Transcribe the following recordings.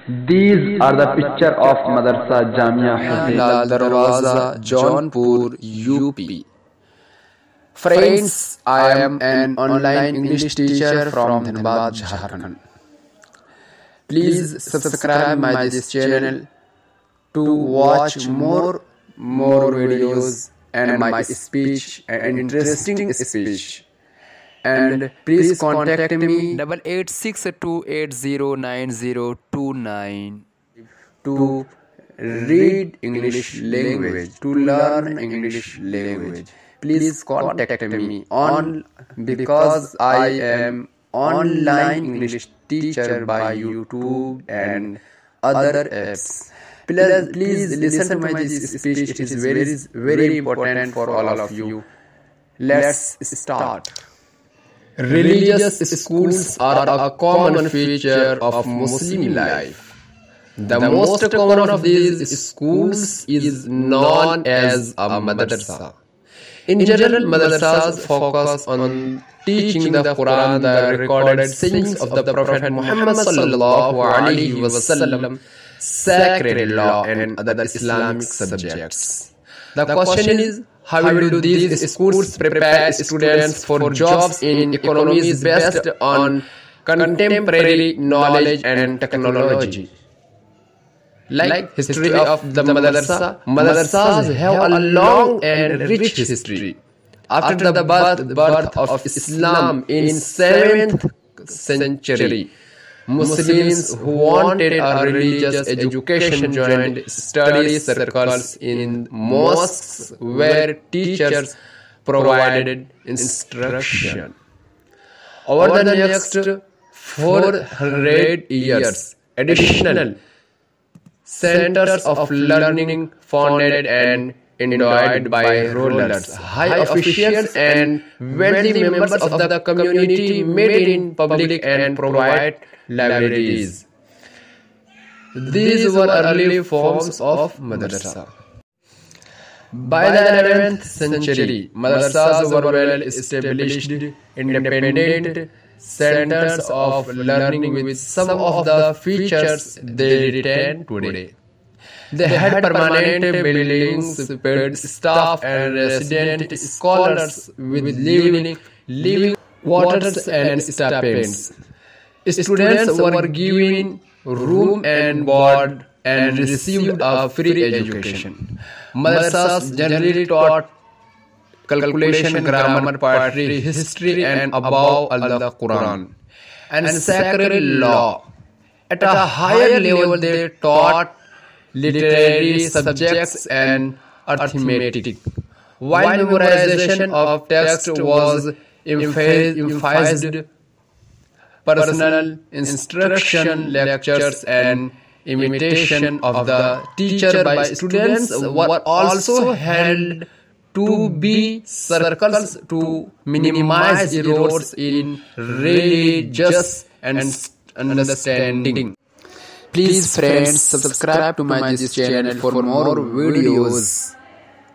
These are the picture of madrasa jamia laldarwaza, jaunpur, UP. Friends, I am an online English teacher from Dhabad, Jharkhand. Please subscribe my this channel to watch more videos and my speech and interesting speech. And please contact me 8862809029 to read English language, to learn English language. Please contact me on because I am online English teacher by YouTube and other apps. Please listen to my this speech. It is very important for all of you. Let's start. Religious schools are a common feature of Muslim life. The most common of these schools is known as a madrasa. In general, madrasas focus on teaching the Quran, the recorded sayings of the Prophet Muhammad sallallahu alaihi wasallam, sacred law, and other Islamic subjects. The question is, how do these schools prepare students for jobs in economies based on contemporary knowledge and technology? Like history of the madrasa, madrasas have a long and rich history. After the birth of Islam in 7th century, Muslims who wanted a religious education joined study circles in mosques where teachers provided instruction. Over the next 400 years, additional centers of learning founded and endowed by rulers, high officials, and wealthy members of the community made in public and private libraries. These were early forms of madrasa. By the 11th century, madrasas were well established, independent centers of learning with some of the features they retain today. They had permanent buildings, paid staff, and resident scholars with living quarters and stipends. Students were given room and board and received a free education. Madrasas generally taught calculation, grammar, poetry, history, and above all the Quran and sacred law. At a higher level, they taught literary subjects and arithmetic. While memorization of text was emphasized, personal instruction, lectures, and imitation of the teacher by students were also held to be circles to minimize errors in religious understanding. Please friends, subscribe to my this channel for more videos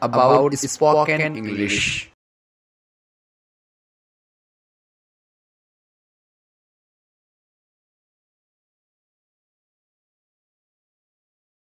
about spoken English.